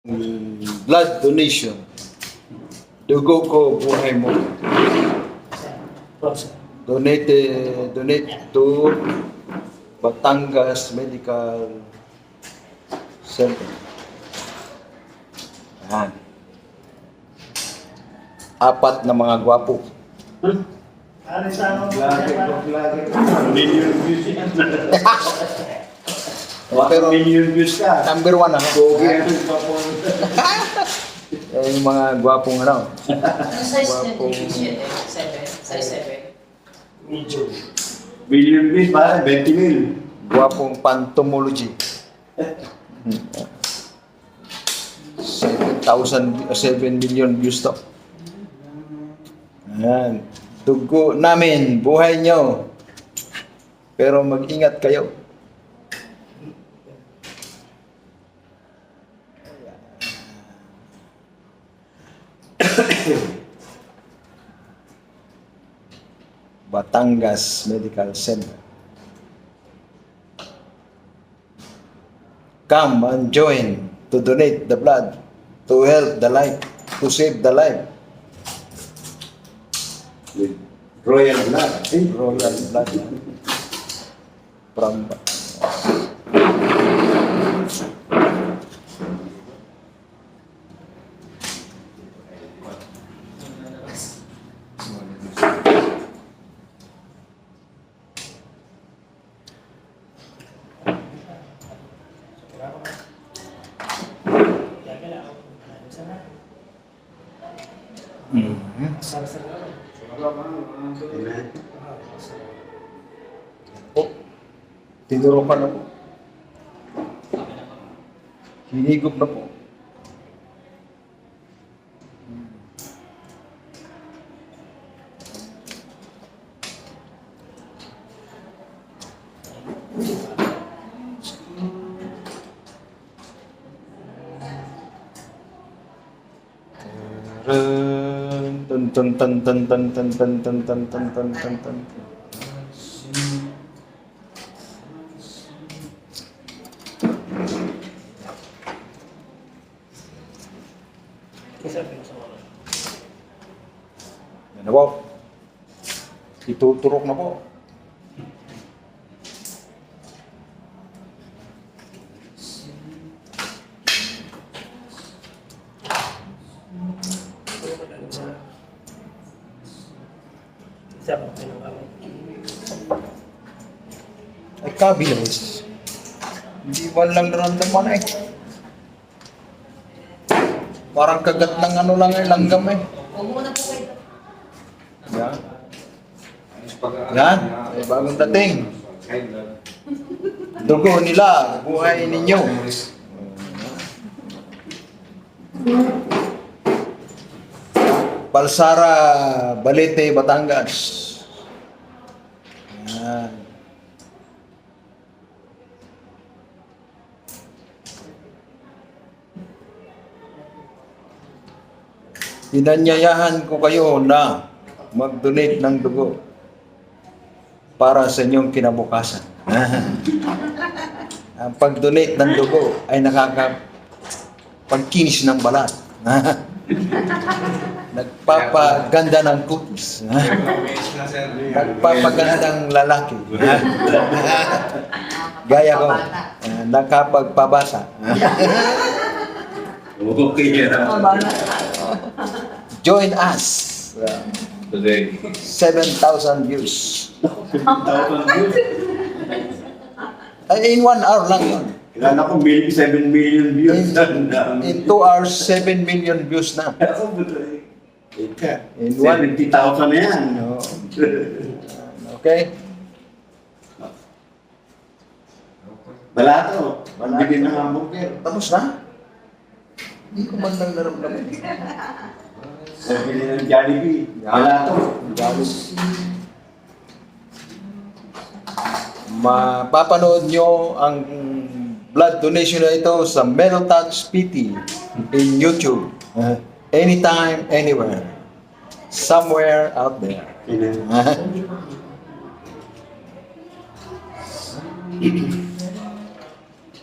Blood donation. Dugo ko, buhay mo. Donate to Batangas Medical Center. Yan. Apat na mga gwapo. Million views yan. Pero Million views ka. number one ako. Pogi yan. Yung mga gwapong ano. Ano size niya Gwapong TV siya? 7? Size 7? Million views para 20 mil. gwapong pantomology. 7 million views to. Ayan. Dugo namin, buhay nyo. Pero mag-ingat kayo. Batangas Medical Center. Come and join to donate the blood to help the life, to save the life. With royal blood. Royal blood from po. Tinurukan na po. Hinigop na po. Tan tan tan tan tan tan tan tan tan tan tan tan tan. Yan na po. Ituturok na po. Ay, kabilis. Hindi ba lang naramdaman eh. Parang kagat ng ano lang eh, langgam eh. Huwag muna po kayo. Yan. Yan. Ay, bagong dating. Dugo nila, buhay ninyo. Balsara, Balete, Batangas. Yan. Inanyayahan ko kayo na mag-donate ng dugo para sa inyong kinabukasan. Ang pag-donate ng dugo ay nakakapagkinis ng balat. Nagpapaganda ng cookies. Nagpapaganda ng lalaki. Gaya ko, nakapagpabasa. Okay yan. Join us. Today. 7,000 views. 7,000 views. Ay, in 1 hour lang yun. Kailan ako 7 million views. In 2 hours, 7 million views na. In 70,000 na yan. No. Okay? Balato. Bili ng hamburger. Tapos na? Hindi ko man lang naramdaman. Bili ng Jollibee. Balato. Galos. Mapapanood nyo ang blood donation na ito sa Melo Touch PT in YouTube. Anytime, anywhere. Somewhere out there.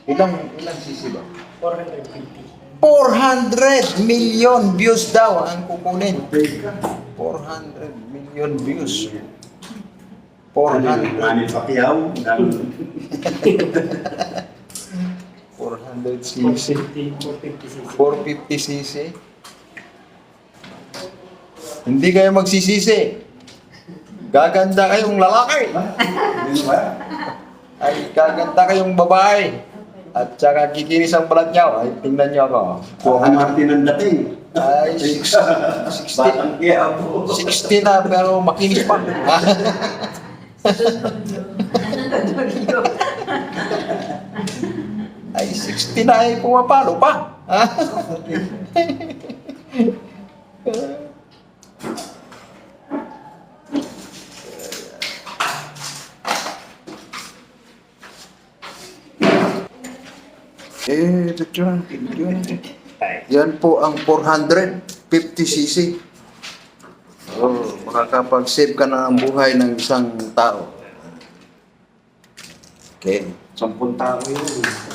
Ilang sisi ba? 450. 400 million views daw ang kukunin. Teka. 400 million views. Ano 400. Manny Pacquiao. 400 cc. 450 cc. Hindi kayo magsisisi. Gaganda kayong lalaki. Di ba? Ay gaganda kayong babae. At saka kikinis ang balat niyo. Ay tingnan niyo ako. Kuha Martin ang dating. Ay 60 Batang Quiapo. 60 na pero makinis pa. Ay 60 na ay pumapalo pa. Yan po ang 450cc. Oh, makakapag-save ka na ang buhay ng isang tao. Okay. 10 tao yun.